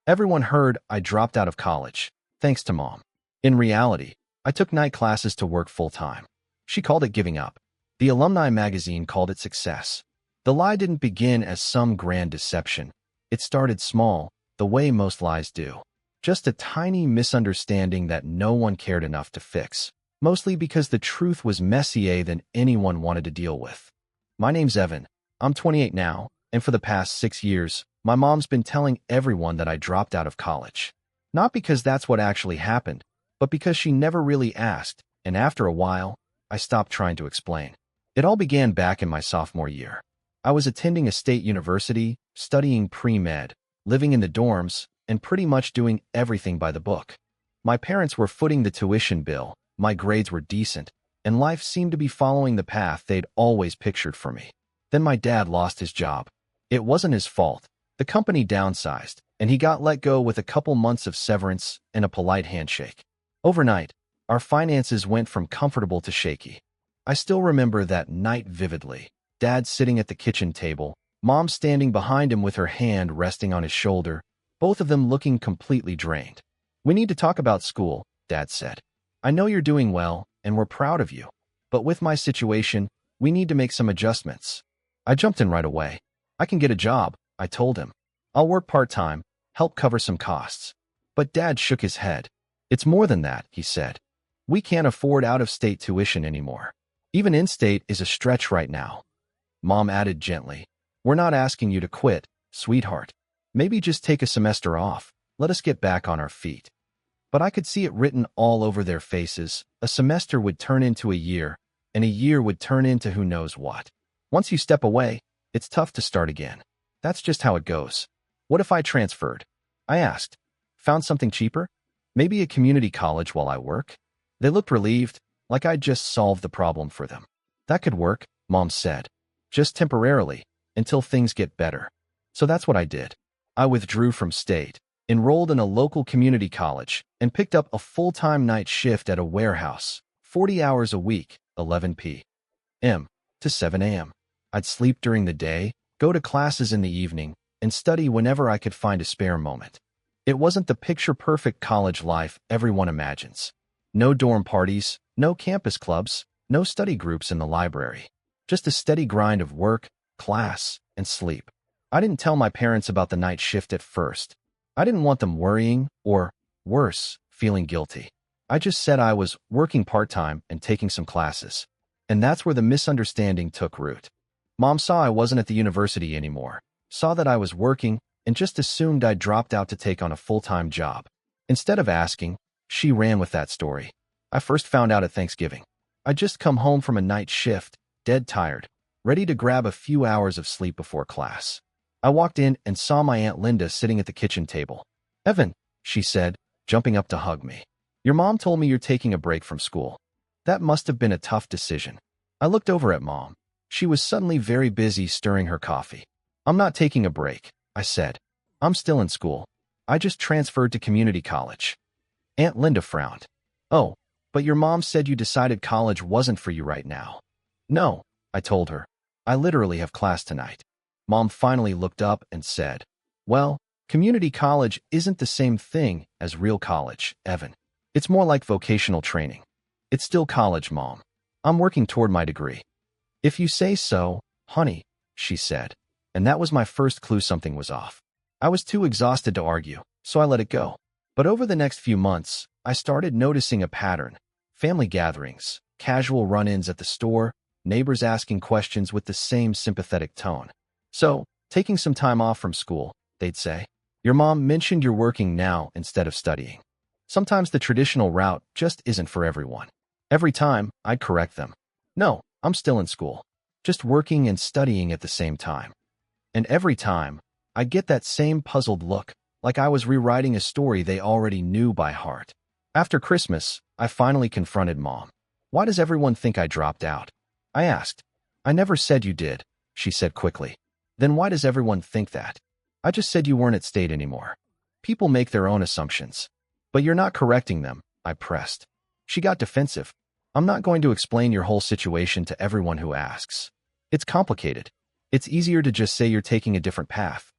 Everyone heard I dropped out of college, thanks to Mom. In reality, I took night classes to work full-time. She called it giving up. The Alumni magazine called it success. The lie didn't begin as some grand deception. It started small, the way most lies do. Just a tiny misunderstanding that no one cared enough to fix, mostly because the truth was messier than anyone wanted to deal with. My name's Evan. I'm 28 now, and for the past 6 years, my mom's been telling everyone that I dropped out of college. Not because that's what actually happened, but because she never really asked, and after a while, I stopped trying to explain. It all began back in my sophomore year. I was attending a state university, studying pre-med, living in the dorms, and pretty much doing everything by the book. My parents were footing the tuition bill, my grades were decent, and life seemed to be following the path they'd always pictured for me. Then my dad lost his job. It wasn't his fault. The company downsized, and he got let go with a couple months of severance and a polite handshake. Overnight, our finances went from comfortable to shaky. I still remember that night vividly. Dad sitting at the kitchen table, Mom standing behind him with her hand resting on his shoulder, both of them looking completely drained. "We need to talk about school," Dad said. "I know you're doing well, and we're proud of you. But with my situation, we need to make some adjustments." I jumped in right away. "I can get a job," I told him. "I'll work part-time, help cover some costs." But Dad shook his head. "It's more than that," he said. "We can't afford out-of-state tuition anymore. Even in-state is a stretch right now." Mom added gently, "We're not asking you to quit, sweetheart. Maybe just take a semester off. Let us get back on our feet." But I could see it written all over their faces. A semester would turn into a year, and a year would turn into who knows what. Once you step away, it's tough to start again. That's just how it goes. "What if I transferred?" I asked. "Found something cheaper? Maybe a community college while I work?" They looked relieved, like I'd just solved the problem for them. "That could work," Mom said. "Just temporarily, until things get better." So that's what I did. I withdrew from state, enrolled in a local community college, and picked up a full-time night shift at a warehouse, 40 hours a week, 11 p.m. to 7 a.m. I'd sleep during the day, go to classes in the evening, and study whenever I could find a spare moment. It wasn't the picture-perfect college life everyone imagines. No dorm parties, no campus clubs, no study groups in the library. Just a steady grind of work, class, and sleep. I didn't tell my parents about the night shift at first. I didn't want them worrying, or, worse, feeling guilty. I just said I was working part-time and taking some classes. And that's where the misunderstanding took root. Mom saw I wasn't at the university anymore, saw that I was working, and just assumed I'd dropped out to take on a full-time job. Instead of asking, she ran with that story. I first found out at Thanksgiving. I'd just come home from a night shift, dead tired, ready to grab a few hours of sleep before class. I walked in and saw my Aunt Linda sitting at the kitchen table. "Evan," she said, jumping up to hug me. "Your mom told me you're taking a break from school. That must have been a tough decision." I looked over at Mom. She was suddenly very busy stirring her coffee. "I'm not taking a break," I said. "I'm still in school. I just transferred to community college." Aunt Linda frowned. "Oh, but your mom said you decided college wasn't for you right now." "No," I told her. "I literally have class tonight." Mom finally looked up and said, "Well, community college isn't the same thing as real college, Evan. It's more like vocational training. It's still college, Mom. I'm working toward my degree." "If you say so, honey," she said. And that was my first clue something was off. I was too exhausted to argue, so I let it go. But over the next few months, I started noticing a pattern. Family gatherings, casual run-ins at the store, neighbors asking questions with the same sympathetic tone. "So, taking some time off from school," they'd say. "Your mom mentioned you're working now instead of studying." Sometimes the traditional route just isn't for everyone. Every time, I'd correct them. "No, I'm still in school, just working and studying at the same time." And every time, I'd get that same puzzled look, like I was rewriting a story they already knew by heart. After Christmas, I finally confronted Mom. "Why does everyone think I dropped out?" I asked. "I never said you did," she said quickly. "Then why does everyone think that?" "I just said you weren't at state anymore. People make their own assumptions." "But you're not correcting them," I pressed. She got defensive. "I'm not going to explain your whole situation to everyone who asks. It's complicated. It's easier to just say you're taking a different path."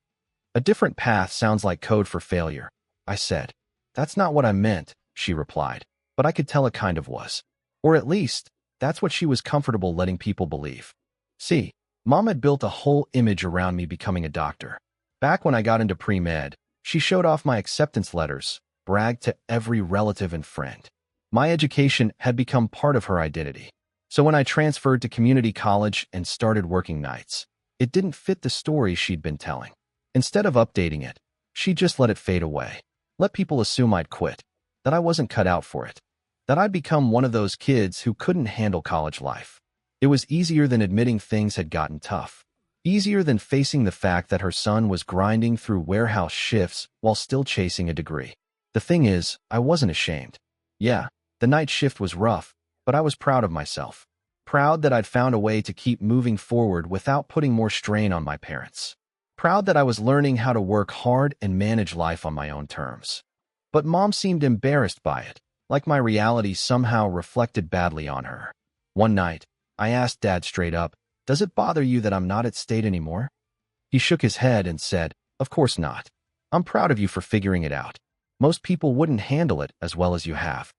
A different path sounds like code for failure, I said. That's not what I meant, she replied, but I could tell it kind of was. Or at least, that's what she was comfortable letting people believe. See, Mom had built a whole image around me becoming a doctor. Back when I got into pre-med, she showed off my acceptance letters, bragged to every relative and friend. My education had become part of her identity. So when I transferred to community college and started working nights, it didn't fit the story she'd been telling. Instead of updating it, she just let it fade away. Let people assume I'd quit, that I wasn't cut out for it, that I'd become one of those kids who couldn't handle college life. It was easier than admitting things had gotten tough. Easier than facing the fact that her son was grinding through warehouse shifts while still chasing a degree. The thing is, I wasn't ashamed. Yeah, the night shift was rough, but I was proud of myself. Proud that I'd found a way to keep moving forward without putting more strain on my parents. Proud that I was learning how to work hard and manage life on my own terms. But Mom seemed embarrassed by it, like my reality somehow reflected badly on her. One night, I asked Dad straight up, "Does it bother you that I'm not at State anymore?" He shook his head and said, "Of course not. I'm proud of you for figuring it out. Most people wouldn't handle it as well as you have.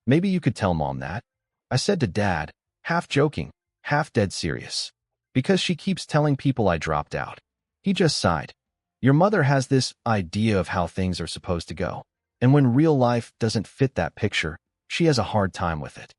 Maybe you could tell Mom that." I said to Dad, half joking, half dead serious. "Because she keeps telling people I dropped out." He just sighed. "Your mother has this idea of how things are supposed to go. And when real life doesn't fit that picture, she has a hard time with it."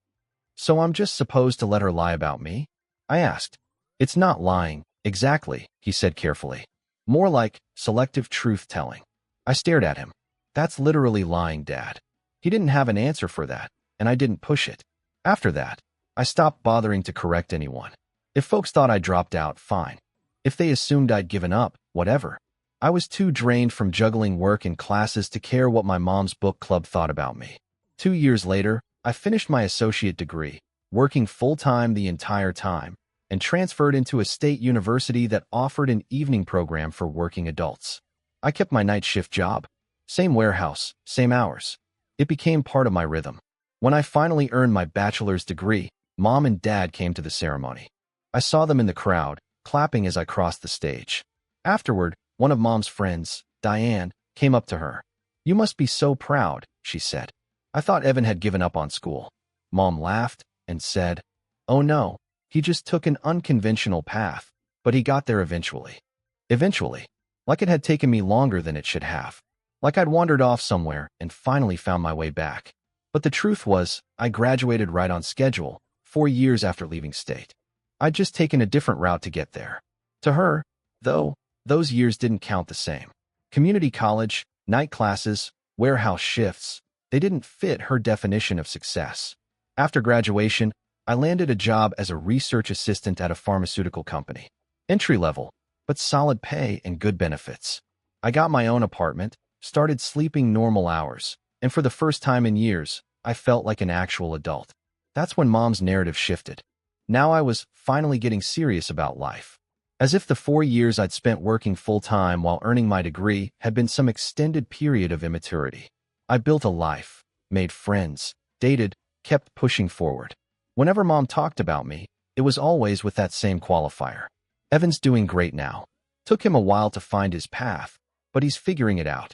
"So I'm just supposed to let her lie about me?" I asked. "It's not lying, exactly," he said carefully. "More like selective truth-telling." I stared at him. "That's literally lying, Dad." He didn't have an answer for that, and I didn't push it. After that, I stopped bothering to correct anyone. If folks thought I dropped out, fine. If they assumed I'd given up, whatever. I was too drained from juggling work and classes to care what my mom's book club thought about me. 2 years later, I finished my associate degree, working full-time the entire time, and transferred into a state university that offered an evening program for working adults. I kept my night shift job. Same warehouse, same hours. It became part of my rhythm. When I finally earned my bachelor's degree, Mom and Dad came to the ceremony. I saw them in the crowd, clapping as I crossed the stage. Afterward, one of Mom's friends, Diane, came up to her. "You must be so proud," she said. "I thought Evan had given up on school." Mom laughed and said, "Oh no, he just took an unconventional path, but he got there eventually." Eventually. Like it had taken me longer than it should have. Like I'd wandered off somewhere and finally found my way back. But the truth was, I graduated right on schedule, 4 years after leaving State. I'd just taken a different route to get there. To her, though, those years didn't count the same. Community college, night classes, warehouse shifts, they didn't fit her definition of success. After graduation, I landed a job as a research assistant at a pharmaceutical company. Entry level, but solid pay and good benefits. I got my own apartment, started sleeping normal hours, and for the first time in years, I felt like an actual adult. That's when Mom's narrative shifted. Now I was finally getting serious about life. As if the 4 years I'd spent working full-time while earning my degree had been some extended period of immaturity. I built a life, made friends, dated, kept pushing forward. Whenever Mom talked about me, it was always with that same qualifier. "Evan's doing great now. Took him a while to find his path, but he's figuring it out."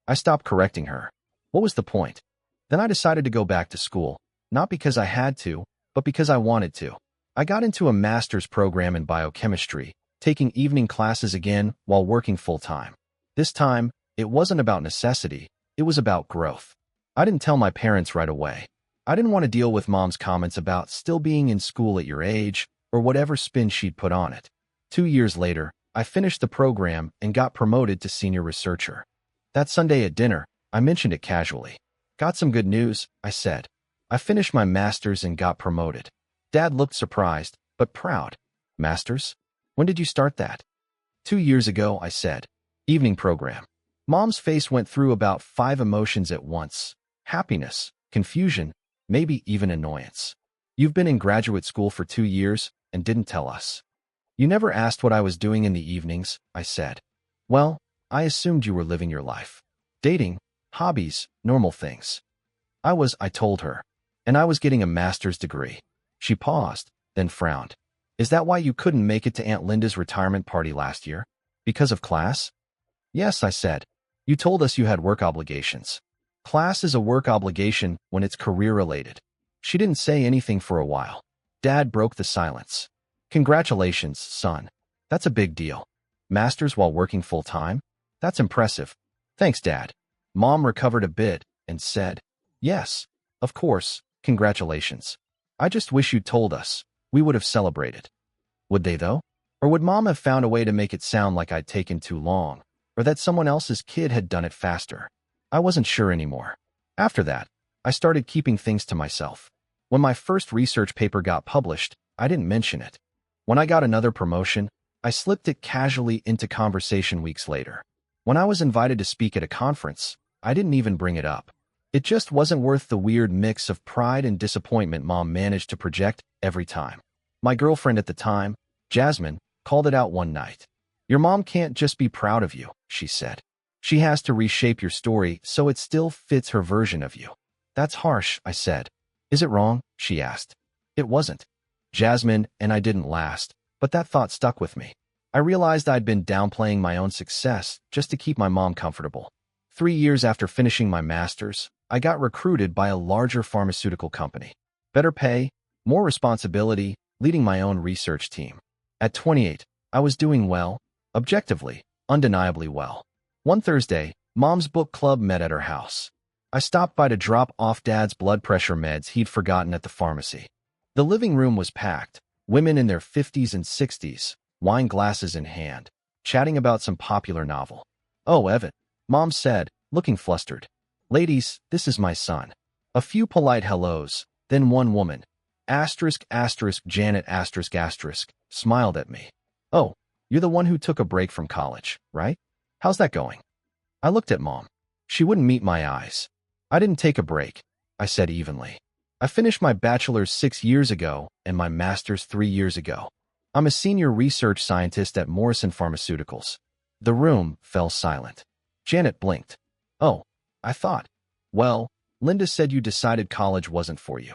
I stopped correcting her. What was the point? Then I decided to go back to school, not because I had to, but because I wanted to. I got into a master's program in biochemistry, taking evening classes again while working full-time. This time, it wasn't about necessity, it was about growth. I didn't tell my parents right away. I didn't want to deal with Mom's comments about still being in school at your age, or whatever spin she'd put on it. 2 years later, I finished the program and got promoted to senior researcher. That Sunday at dinner, I mentioned it casually. "Got some good news," I said. "I finished my master's and got promoted." Dad looked surprised, but proud. "Master's? When did you start that?" 2 years ago, I said. "Evening program." Mom's face went through about 5 emotions at once. Happiness, confusion, maybe even annoyance. "You've been in graduate school for 2 years and didn't tell us." "You never asked what I was doing in the evenings," I said. "Well, I assumed you were living your life. Dating, hobbies, normal things." I told her. "And I was getting a master's degree." She paused, then frowned. "Is that why you couldn't make it to Aunt Linda's retirement party last year? Because of class?" Yes, I said. You told us you had work obligations. Class is a work obligation when it's career-related. She didn't say anything for a while. Dad broke the silence. Congratulations, son. That's a big deal. Masters while working full-time? That's impressive. Thanks, Dad. Mom recovered a bit and said, yes, of course, congratulations. I just wish you'd told us. We would have celebrated. Would they, though? Or would Mom have found a way to make it sound like I'd taken too long, or that someone else's kid had done it faster? I wasn't sure anymore. After that, I started keeping things to myself. When my first research paper got published, I didn't mention it. When I got another promotion, I slipped it casually into conversation weeks later. When I was invited to speak at a conference, I didn't even bring it up. It just wasn't worth the weird mix of pride and disappointment Mom managed to project every time. My girlfriend at the time, Jasmine, called it out one night. Your mom can't just be proud of you, she said. She has to reshape your story so it still fits her version of you. That's harsh, I said. Is it wrong? She asked. It wasn't. Jasmine and I didn't last, but that thought stuck with me. I realized I'd been downplaying my own success just to keep my mom comfortable. 3 years after finishing my master's, I got recruited by a larger pharmaceutical company. Better pay, more responsibility, leading my own research team. At 28, I was doing well, objectively, undeniably well. One Thursday, Mom's book club met at her house. I stopped by to drop off Dad's blood pressure meds he'd forgotten at the pharmacy. The living room was packed, women in their 50s and 60s, wine glasses in hand, chatting about some popular novel. Oh, Evan, Mom said, looking flustered. Ladies, this is my son. A few polite hellos, then one woman, Janet smiled at me. Oh, you're the one who took a break from college, right? How's that going? I looked at Mom. She wouldn't meet my eyes. I didn't take a break, I said evenly. I finished my bachelor's 6 years ago and my master's 3 years ago. I'm a senior research scientist at Morrison Pharmaceuticals. The room fell silent. Janet blinked. Oh, I thought. Well, Linda said you decided college wasn't for you.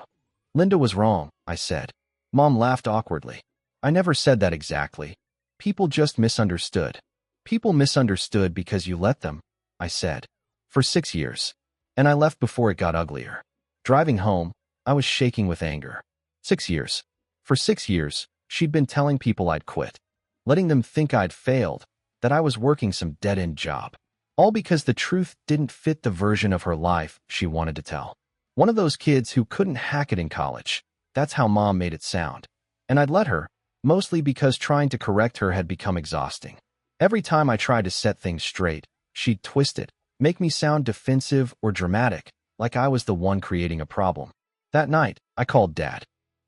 Linda was wrong, I said. Mom laughed awkwardly. I never said that exactly. People just misunderstood. People misunderstood because you let them, I said. For 6 years. And I left before it got uglier. Driving home, I was shaking with anger. 6 years. For 6 years, she'd been telling people I'd quit. Letting them think I'd failed, that I was working some dead-end job. All because the truth didn't fit the version of her life she wanted to tell. One of those kids who couldn't hack it in college. That's how Mom made it sound. And I'd let her, mostly because trying to correct her had become exhausting. Every time I tried to set things straight, she'd twist it, make me sound defensive or dramatic, like I was the one creating a problem. That night, I called Dad.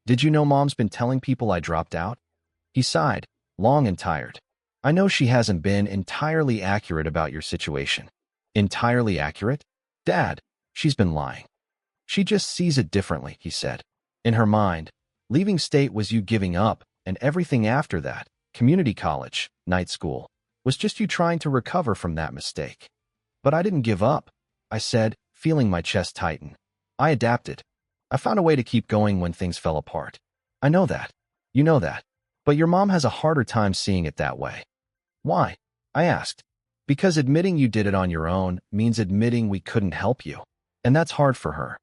Did you know Mom's been telling people I dropped out? He sighed, long and tired. I know she hasn't been entirely accurate about your situation. Entirely accurate? Dad, she's been lying. She just sees it differently, he said. In her mind, leaving state was you giving up, and everything after that, community college, night school, was just you trying to recover from that mistake. But I didn't give up, I said, feeling my chest tighten. I adapted. I found a way to keep going when things fell apart. I know that. You know that. But your mom has a harder time seeing it that way. Why? I asked. Because admitting you did it on your own means admitting we couldn't help you. And that's hard for her.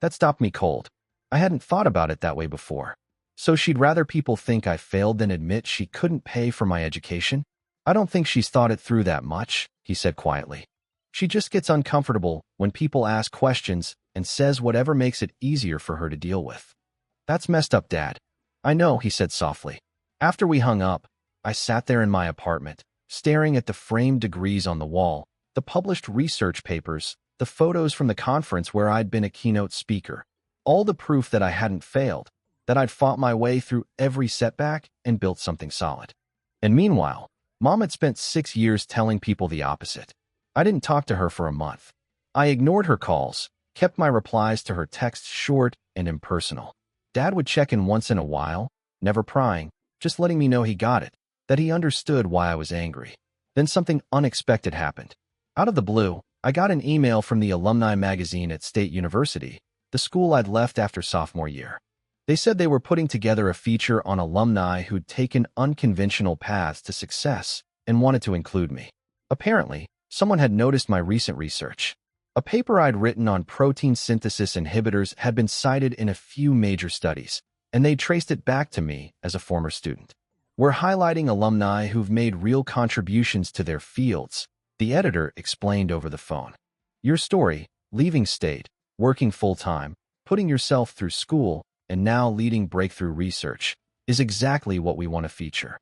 That stopped me cold. I hadn't thought about it that way before. So she'd rather people think I failed than admit she couldn't pay for my education? I don't think she's thought it through that much, he said quietly. She just gets uncomfortable when people ask questions and says whatever makes it easier for her to deal with. That's messed up, Dad. I know, he said softly. After we hung up, I sat there in my apartment, staring at the framed degrees on the wall, the published research papers, the photos from the conference where I'd been a keynote speaker, all the proof that I hadn't failed, that I'd fought my way through every setback and built something solid. And meanwhile, Mom had spent 6 years telling people the opposite. I didn't talk to her for a month. I ignored her calls, kept my replies to her texts short and impersonal. Dad would check in once in a while, never prying, just letting me know he got it, that he understood why I was angry. Then something unexpected happened. Out of the blue, I got an email from the Alumni magazine at State University, the school I'd left after sophomore year. They said they were putting together a feature on alumni who'd taken unconventional paths to success and wanted to include me. Apparently, someone had noticed my recent research. A paper I'd written on protein synthesis inhibitors had been cited in a few major studies, and they traced it back to me as a former student. We're highlighting alumni who've made real contributions to their fields, the editor explained over the phone. Your story, leaving state, working full-time, putting yourself through school, and now leading breakthrough research, is exactly what we want to feature.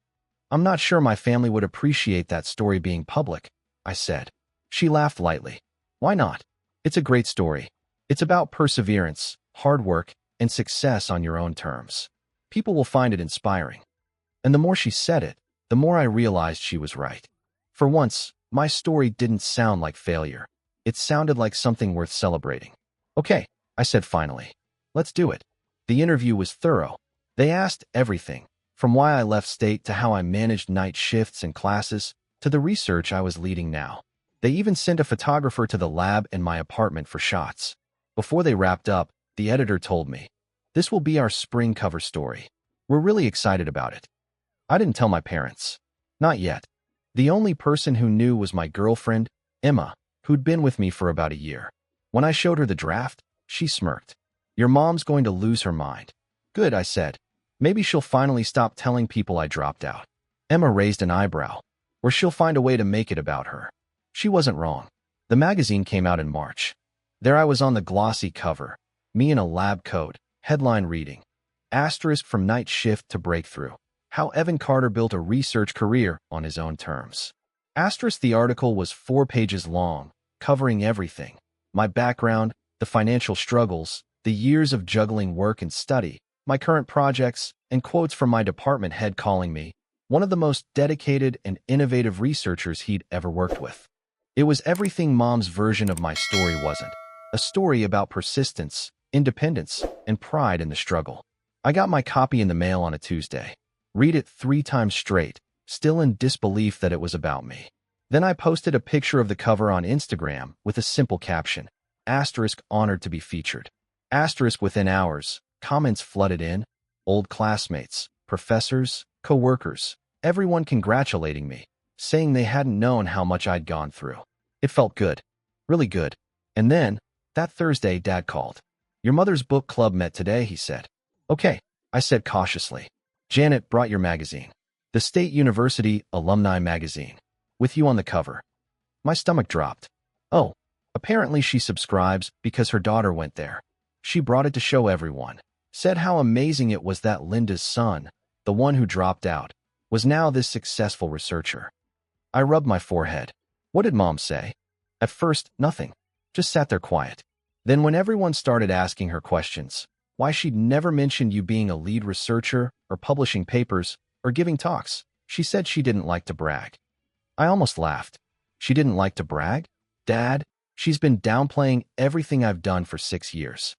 I'm not sure my family would appreciate that story being public, I said. She laughed lightly. Why not? It's a great story. It's about perseverance, hard work, and success on your own terms. People will find it inspiring. And the more she said it, the more I realized she was right. For once, my story didn't sound like failure. It sounded like something worth celebrating. Okay, I said finally. Let's do it. The interview was thorough. They asked everything, from why I left state to how I managed night shifts and classes, to the research I was leading now. They even sent a photographer to the lab in my apartment for shots. Before they wrapped up, the editor told me, "This will be our spring cover story. We're really excited about it." I didn't tell my parents. Not yet. The only person who knew was my girlfriend, Emma, who'd been with me for about a year. When I showed her the draft, she smirked. "Your mom's going to lose her mind." "Good," I said. "Maybe she'll finally stop telling people I dropped out." Emma raised an eyebrow. "Or she'll find a way to make it about her." She wasn't wrong. The magazine came out in March. There I was on the glossy cover, me in a lab coat, headline reading, "Asterisk from night shift to breakthrough. How Evan Carter built a research career on his own terms." Asterisk, the article was 4 pages long, covering everything. My background, the financial struggles, the years of juggling work and study, my current projects, and quotes from my department head calling me one of the most dedicated and innovative researchers he'd ever worked with. It was everything Mom's version of my story wasn't. A story about persistence, independence, and pride in the struggle. I got my copy in the mail on a Tuesday. Read it 3 times straight, still in disbelief that it was about me. Then I posted a picture of the cover on Instagram with a simple caption, "Asterisk honored to be featured." Asterisk within hours, comments flooded in, old classmates, professors, co-workers, everyone congratulating me, saying they hadn't known how much I'd gone through. It felt good, really good. And then, that Thursday, Dad called. "Your mother's book club met today," he said. "Okay," I said cautiously. "Janet brought your magazine. The State University Alumni magazine. With you on the cover." My stomach dropped. Oh, apparently she subscribes because her daughter went there. She brought it to show everyone. Said how amazing it was that Linda's son, the one who dropped out, was now this successful researcher. I rubbed my forehead. What did Mom say? At first, nothing. Just sat there quiet. Then when everyone started asking her questions, why she'd never mentioned you being a lead researcher or publishing papers or giving talks, she said she didn't like to brag. I almost laughed. She didn't like to brag? Dad, she's been downplaying everything I've done for 6 years.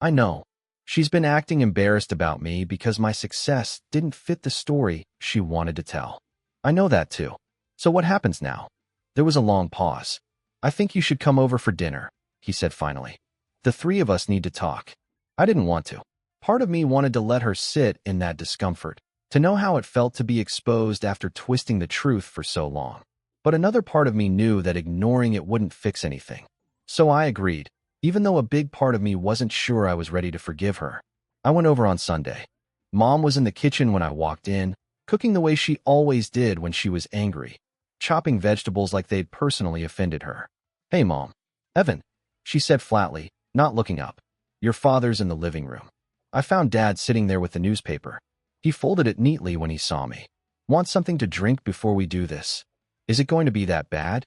I know. She's been acting embarrassed about me because my success didn't fit the story she wanted to tell. I know that too. So what happens now? There was a long pause. "I think you should come over for dinner," he said finally. "The 3 of us need to talk." I didn't want to. Part of me wanted to let her sit in that discomfort, to know how it felt to be exposed after twisting the truth for so long. But another part of me knew that ignoring it wouldn't fix anything. So I agreed, even though a big part of me wasn't sure I was ready to forgive her. I went over on Sunday. Mom was in the kitchen when I walked in, cooking the way she always did when she was angry, chopping vegetables like they'd personally offended her. "Hey, Mom." "Evan," she said flatly, not looking up. "Your father's in the living room." I found Dad sitting there with the newspaper. He folded it neatly when he saw me. "Want something to drink before we do this? Is it going to be that bad?"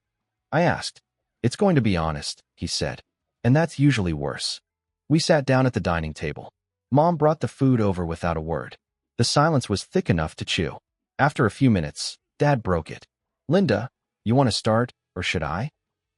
I asked. "It's going to be honest," he said. "And that's usually worse." We sat down at the dining table. Mom brought the food over without a word. The silence was thick enough to chew. After a few minutes, Dad broke it. "Linda, you want to start, or should I?"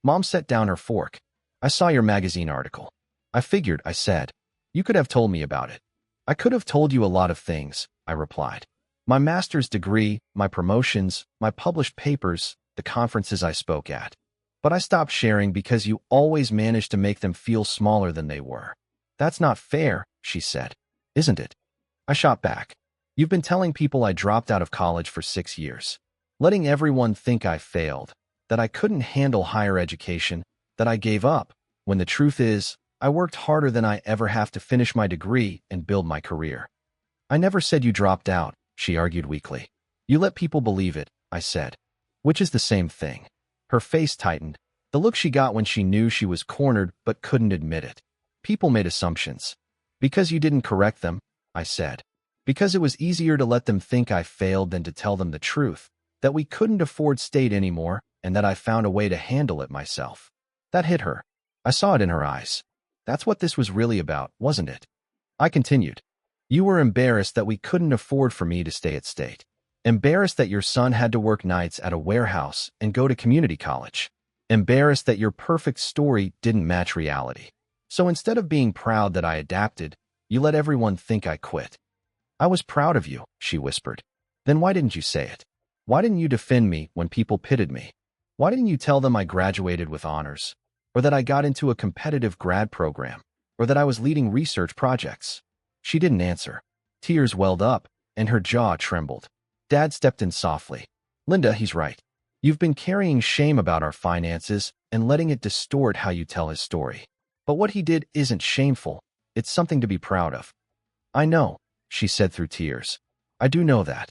Mom set down her fork. "I saw your magazine article." "I figured," I said. "You could have told me about it." "I could have told you a lot of things," I replied. "My master's degree, my promotions, my published papers, the conferences I spoke at. But I stopped sharing because you always managed to make them feel smaller than they were." "That's not fair," she said. "Isn't it?" I shot back. "You've been telling people I dropped out of college for 6 years. Letting everyone think I failed. that I couldn't handle higher education, that I gave up, when the truth is, I worked harder than I ever have to finish my degree and build my career. I never said you dropped out, she argued weakly. You let people believe it, I said. Which is the same thing. Her face tightened, the look she got when she knew she was cornered but couldn't admit it. People made assumptions. Because you didn't correct them, I said. Because it was easier to let them think I failed than to tell them the truth, that we couldn't afford state anymore and that I found a way to handle it myself. That hit her. I saw it in her eyes. That's what this was really about, wasn't it? I continued. You were embarrassed that we couldn't afford for me to stay at state. Embarrassed that your son had to work nights at a warehouse and go to community college. Embarrassed that your perfect story didn't match reality. So instead of being proud that I adapted, you let everyone think I quit. I was proud of you, she whispered. Then why didn't you say it? Why didn't you defend me when people pitted me? Why didn't you tell them I graduated with honors? Or that I got into a competitive grad program? Or that I was leading research projects? She didn't answer. Tears welled up, and her jaw trembled. Dad stepped in softly. Linda, he's right. You've been carrying shame about our finances and letting it distort how you tell his story. But what he did isn't shameful. It's something to be proud of. I know, she said through tears. I do know that.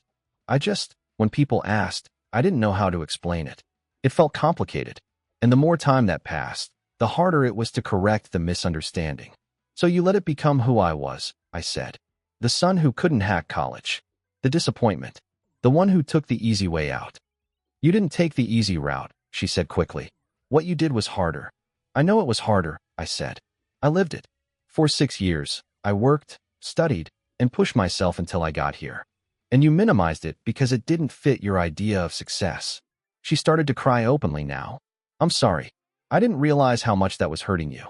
When people asked, I didn't know how to explain it. It felt complicated. And the more time that passed, the harder it was to correct the misunderstanding. So you let it become who I was, I said. The son who couldn't hack college. The disappointment. The one who took the easy way out. You didn't take the easy route, she said quickly. What you did was harder. I know it was harder, I said. I lived it. For 6 years, I worked, studied, and pushed myself until I got here. And you minimized it because it didn't fit your idea of success. She started to cry openly now. I'm sorry. I didn't realize how much that was hurting you.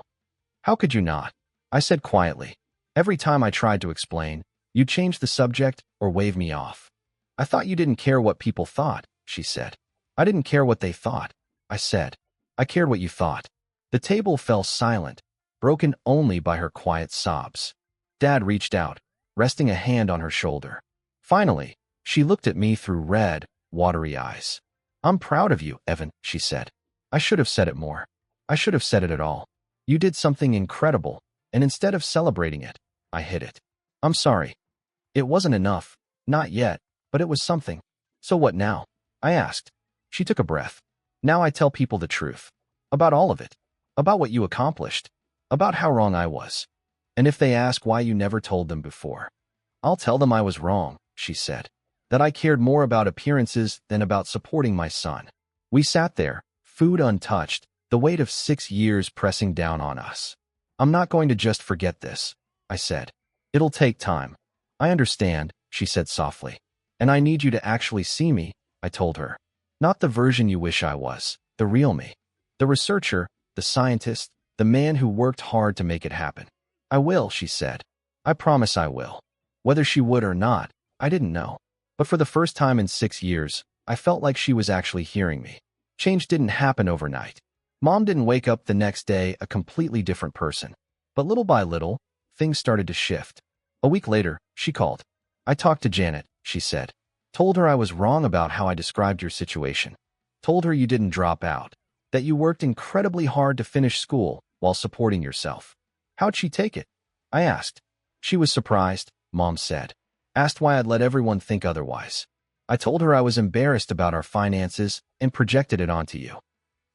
How could you not? I said quietly. Every time I tried to explain, you'd change the subject or wave me off. I thought you didn't care what people thought, she said. I didn't care what they thought, I said. I cared what you thought. The table fell silent, broken only by her quiet sobs. Dad reached out, resting a hand on her shoulder. Finally, she looked at me through red, watery eyes. I'm proud of you, Evan, she said. I should have said it more. I should have said it at all. You did something incredible, and instead of celebrating it, I hid it. I'm sorry. It wasn't enough, not yet, but it was something. So what now? I asked. She took a breath. Now I tell people the truth. About all of it. About what you accomplished. About how wrong I was. And if they ask why you never told them before, I'll tell them I was wrong, she said. That I cared more about appearances than about supporting my son. We sat there, food untouched, the weight of 6 years pressing down on us. I'm not going to just forget this, I said. It'll take time. I understand, she said softly. And I need you to actually see me, I told her. Not the version you wish I was, the real me. The researcher, the scientist, the man who worked hard to make it happen. I will, she said. I promise I will. Whether she would or not, I didn't know. But for the first time in 6 years, I felt like she was actually hearing me. Change didn't happen overnight. Mom didn't wake up the next day a completely different person. But little by little, things started to shift. A week later, she called. I talked to Janet, she said. Told her I was wrong about how I described your situation. Told her you didn't drop out. That you worked incredibly hard to finish school while supporting yourself. How'd she take it? I asked. She was surprised, Mom said. Asked why I'd let everyone think otherwise. I told her I was embarrassed about our finances and projected it onto you.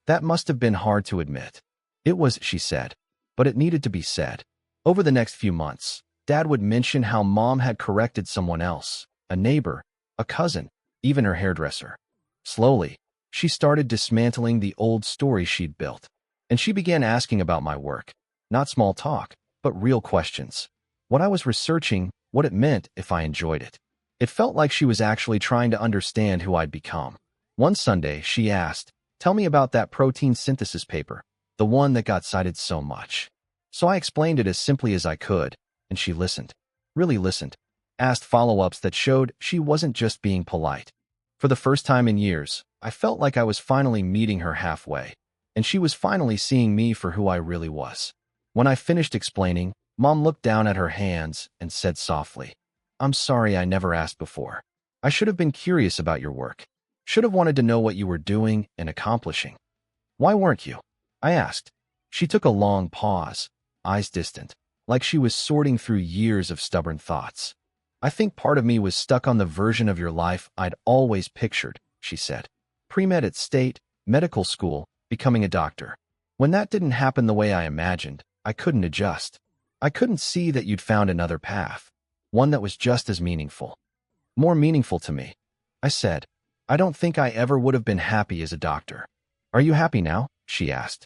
That must have been hard to admit. It was, she said, but it needed to be said. Over the next few months, Dad would mention how Mom had corrected someone else, a neighbor, a cousin, even her hairdresser. Slowly, she started dismantling the old story she'd built, and she began asking about my work. Not small talk, but real questions. What I was researching, what it meant if I enjoyed it. It felt like she was actually trying to understand who I'd become. One Sunday, she asked, tell me about that protein synthesis paper, the one that got cited so much. So I explained it as simply as I could, and she listened. Really listened. Asked follow-ups that showed she wasn't just being polite. For the first time in years, I felt like I was finally meeting her halfway, and she was finally seeing me for who I really was. When I finished explaining, Mom looked down at her hands and said softly, I'm sorry I never asked before. I should have been curious about your work. Should have wanted to know what you were doing and accomplishing. Why weren't you? I asked. She took a long pause, eyes distant, like she was sorting through years of stubborn thoughts. I think part of me was stuck on the version of your life I'd always pictured, she said. Pre-med at state, medical school, becoming a doctor. When that didn't happen the way I imagined, I couldn't adjust. I couldn't see that you'd found another path, one that was just as meaningful. More meaningful to me. I said, I don't think I ever would have been happy as a doctor. Are you happy now? She asked.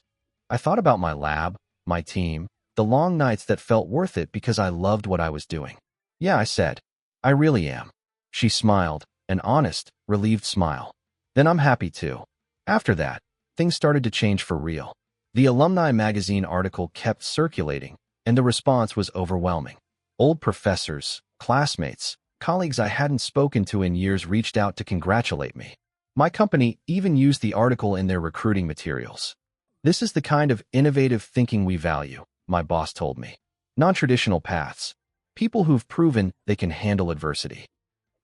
I thought about my lab, my team, the long nights that felt worth it because I loved what I was doing. Yeah, I said. I really am. She smiled, an honest, relieved smile. Then I'm happy too. After that, things started to change for real. The Alumni magazine article kept circulating, and the response was overwhelming. Old professors, classmates, colleagues I hadn't spoken to in years reached out to congratulate me. My company even used the article in their recruiting materials. This is the kind of innovative thinking we value, my boss told me. Non-traditional paths. People who've proven they can handle adversity.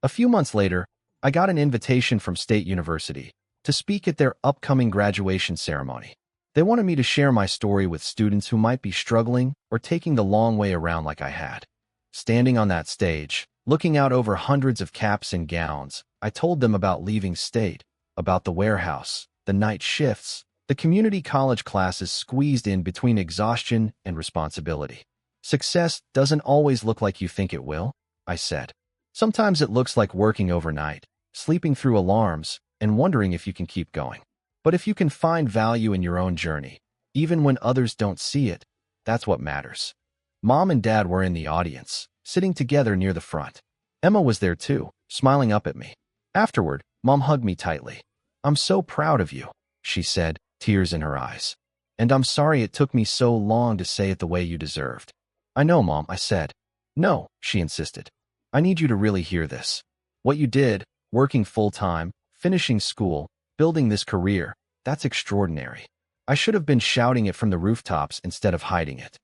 A few months later, I got an invitation from State University to speak at their upcoming graduation ceremony. They wanted me to share my story with students who might be struggling or taking the long way around like I had. Standing on that stage, looking out over hundreds of caps and gowns, I told them about leaving state, about the warehouse, the night shifts, the community college classes squeezed in between exhaustion and responsibility. Success doesn't always look like you think it will, I said. Sometimes it looks like working overnight, sleeping through alarms, and wondering if you can keep going. But if you can find value in your own journey, even when others don't see it, that's what matters. Mom and Dad were in the audience, sitting together near the front. Emma was there too, smiling up at me. Afterward, Mom hugged me tightly. I'm so proud of you, she said, tears in her eyes. And I'm sorry it took me so long to say it the way you deserved. I know, Mom, I said. No, she insisted. I need you to really hear this. What you did, working full-time, finishing school, building this career, that's extraordinary. I should have been shouting it from the rooftops instead of hiding it.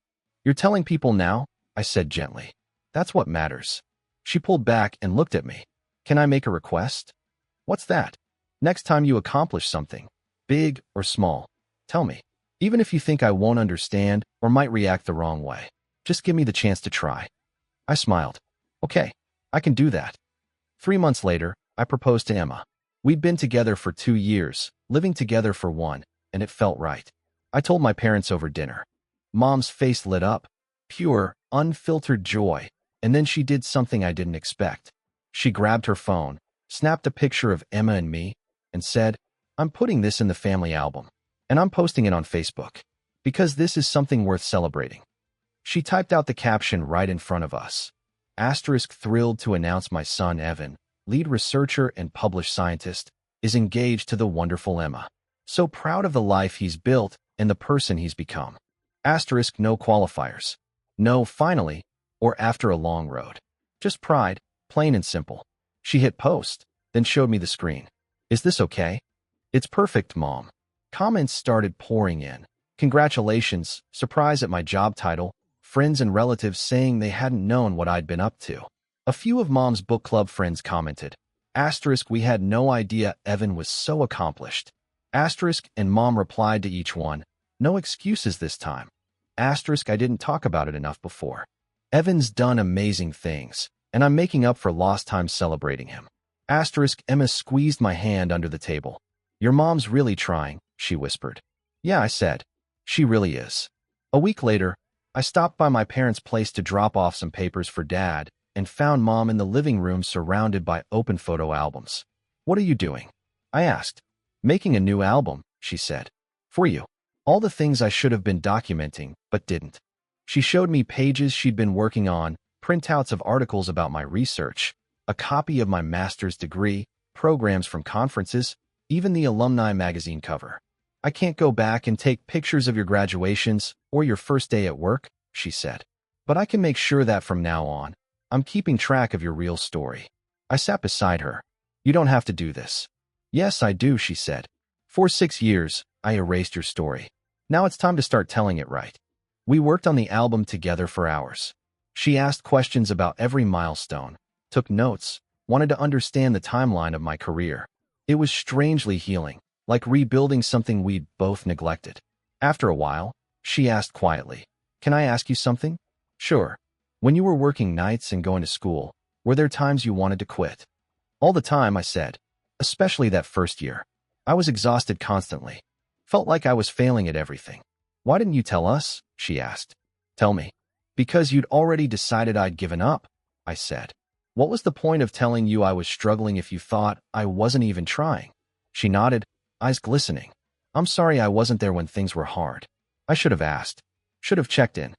You're telling people now? I said gently. That's what matters. She pulled back and looked at me. Can I make a request? What's that? Next time you accomplish something, big or small, tell me. Even if you think I won't understand or might react the wrong way, just give me the chance to try. I smiled. Okay, I can do that. 3 months later, I proposed to Emma. We'd been together for 2 years, living together for 1, and it felt right. I told my parents over dinner. Mom's face lit up, pure, unfiltered joy, and then she did something I didn't expect. She grabbed her phone, snapped a picture of Emma and me, and said, I'm putting this in the family album, and I'm posting it on Facebook, because this is something worth celebrating. She typed out the caption right in front of us. Asterisk thrilled to announce my son Evan, lead researcher and published scientist, is engaged to the wonderful Emma. So proud of the life he's built and the person he's become. Asterisk no qualifiers. No finally, or after a long road. Just pride, plain and simple. She hit post, then showed me the screen. Is this okay? It's perfect, Mom. Comments started pouring in. Congratulations, surprise at my job title, friends and relatives saying they hadn't known what I'd been up to. A few of Mom's book club friends commented. Asterisk we had no idea Evan was so accomplished. Asterisk and Mom replied to each one. No excuses this time. Asterisk I didn't talk about it enough before. Evan's done amazing things, and I'm making up for lost time celebrating him. Asterisk Emma squeezed my hand under the table. Your mom's really trying, she whispered. Yeah, I said. She really is. A week later, I stopped by my parents' place to drop off some papers for Dad and found Mom in the living room surrounded by open photo albums. What are you doing? I asked. Making a new album, she said. For you. All the things I should have been documenting, but didn't. She showed me pages she'd been working on, printouts of articles about my research, a copy of my master's degree, programs from conferences, even the Alumni magazine cover. I can't go back and take pictures of your graduations or your first day at work, she said. But I can make sure that from now on, I'm keeping track of your real story. I sat beside her. You don't have to do this. Yes, I do, she said. For 6 years, I erased your story. Now it's time to start telling it right. We worked on the album together for hours. She asked questions about every milestone, took notes, wanted to understand the timeline of my career. It was strangely healing, like rebuilding something we'd both neglected. After a while, she asked quietly, "Can I ask you something?" "Sure." "When you were working nights and going to school, were there times you wanted to quit?" "All the time," I said. "Especially that first year. I was exhausted constantly. Felt like I was failing at everything." "Why didn't you tell us?" she asked. "Tell me." "Because you'd already decided I'd given up," I said. "What was the point of telling you I was struggling if you thought I wasn't even trying?" She nodded, eyes glistening. "I'm sorry I wasn't there when things were hard. I should have asked. Should have checked in."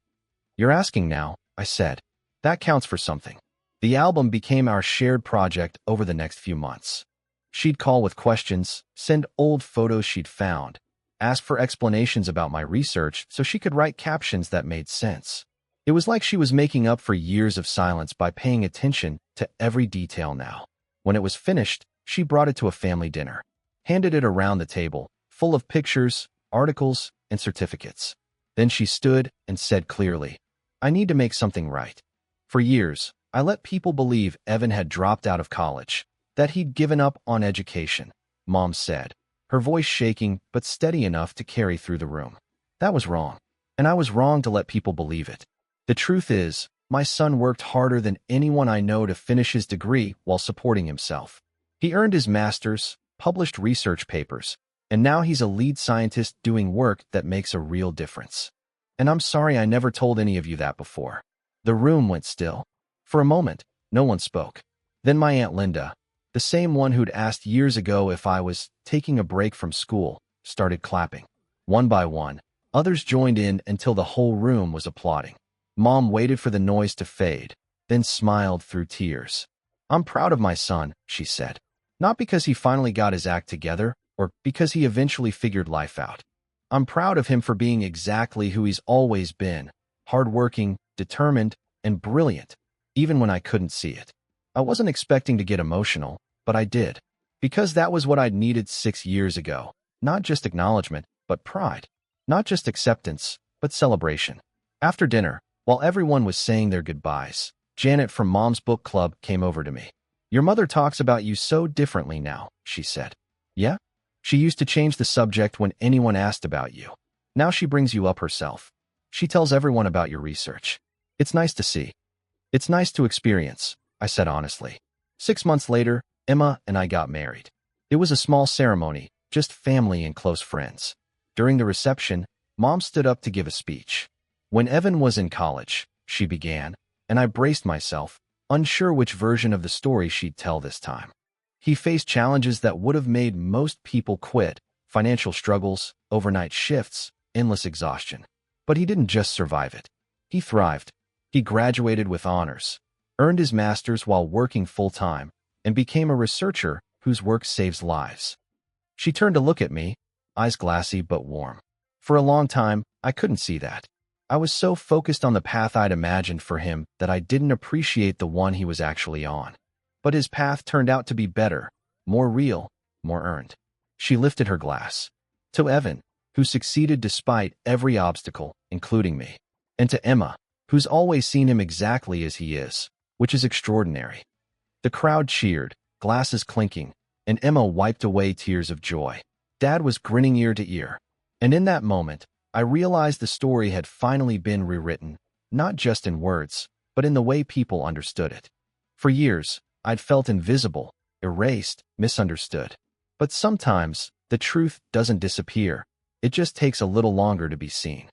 "You're asking now," I said. "That counts for something." The album became our shared project over the next few months. She'd call with questions, send old photos she'd found, ask for explanations about my research so she could write captions that made sense. It was like she was making up for years of silence by paying attention to every detail now. When it was finished, she brought it to a family dinner, handed it around the table, full of pictures, articles, and certificates. Then she stood and said clearly, "I need to make something right." For years, I let people believe Evan had dropped out of college, that he'd given up on education, Mom said, her voice shaking but steady enough to carry through the room. That was wrong, and I was wrong to let people believe it. The truth is, my son worked harder than anyone I know to finish his degree while supporting himself. He earned his master's, published research papers, and now he's a lead scientist doing work that makes a real difference. And I'm sorry I never told any of you that before. The room went still. For a moment, no one spoke. Then my Aunt Linda, the same one who'd asked years ago if I was taking a break from school, started clapping. One by one, others joined in until the whole room was applauding. Mom waited for the noise to fade, then smiled through tears. "I'm proud of my son," she said. "Not because he finally got his act together, or because he eventually figured life out. I'm proud of him for being exactly who he's always been, hardworking, determined, and brilliant, even when I couldn't see it." I wasn't expecting to get emotional, but I did. Because that was what I'd needed 6 years ago. Not just acknowledgement, but pride. Not just acceptance, but celebration. After dinner, while everyone was saying their goodbyes, Janet from Mom's book club came over to me. "Your mother talks about you so differently now," she said. "Yeah?" "She used to change the subject when anyone asked about you. Now she brings you up herself. She tells everyone about your research. It's nice to see. It's nice to experience," I said honestly. 6 months later, Emma and I got married. It was a small ceremony, just family and close friends. During the reception, Mom stood up to give a speech. "When Evan was in college," she began, and I braced myself, unsure which version of the story she'd tell this time. "He faced challenges that would have made most people quit: financial struggles, overnight shifts, endless exhaustion. But he didn't just survive it. He thrived. He graduated with honors, earned his master's while working full-time, and became a researcher whose work saves lives." She turned to look at me, eyes glassy but warm. For a long time, I couldn't see that. I was so focused on the path I'd imagined for him that I didn't appreciate the one he was actually on. But his path turned out to be better, more real, more earned. She lifted her glass. "To Evan, who succeeded despite every obstacle, including me. And to Emma, who's always seen him exactly as he is, which is extraordinary." The crowd cheered, glasses clinking, and Emma wiped away tears of joy. Dad was grinning ear to ear. And in that moment, I realized the story had finally been rewritten, not just in words, but in the way people understood it. For years, I'd felt invisible, erased, misunderstood. But sometimes, the truth doesn't disappear. It just takes a little longer to be seen.